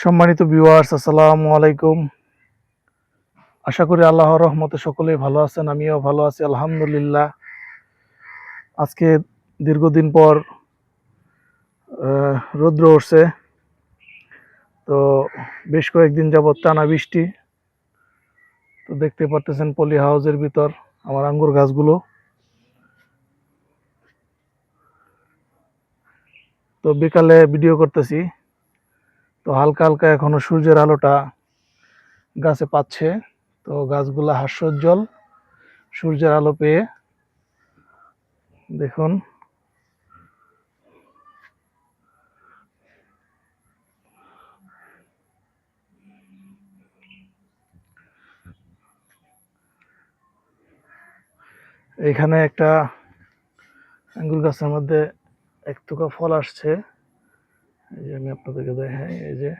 সম্মানিত ভিউয়ার্স, আসসালামু আলাইকুম। আশা করি আল্লাহর রহমতে সকলেই ভালো আছেন। আমিও ভালো আছি আলহামদুলিল্লাহ। আজকে দীর্ঘদিন পর রৌদ্র উঠছে। তো বেশ কয়েকদিন যাবৎ টানা বৃষ্টি। তো দেখতে পারতেছেন পলি হাউসের ভিতর আমার আঙ্গুর গাছগুলো। তো বিকালে ভিডিও করতেছি। তো হালকা হালকা এখনো সূর্যের আলোটা গাছে পাচ্ছে। তো গাছগুলা হাস্যোজ্জ্বল সূর্যের আলো পেয়ে। দেখুন, এখানে একটা আঙ্গুর গাছের মধ্যে এক থোকা ফল আসছে। এই যে আমি আপনাদেরকে দেখাই, এই যে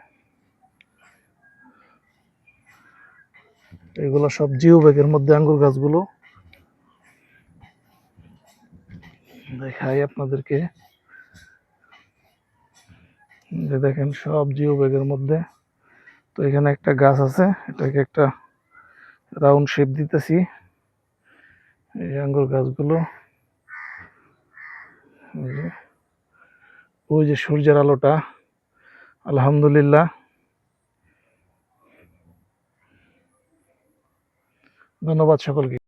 এগুলো সব জিও ব্যাগের মধ্যে আঙ্গুর গাছগুলো দেখাই আপনাদেরকে। যে দেখেন সব জিও ব্যাগের মধ্যে। তো এখানে একটা গাছ আছে, এটাকে একটা রাউন্ড শেপ দিতেছি। এই আঙ্গুর গাছগুলো, এই যে ওই যে সূর্যের আলোটা, আলহামদুলিল্লাহ। ধন্যবাদ সকলকে।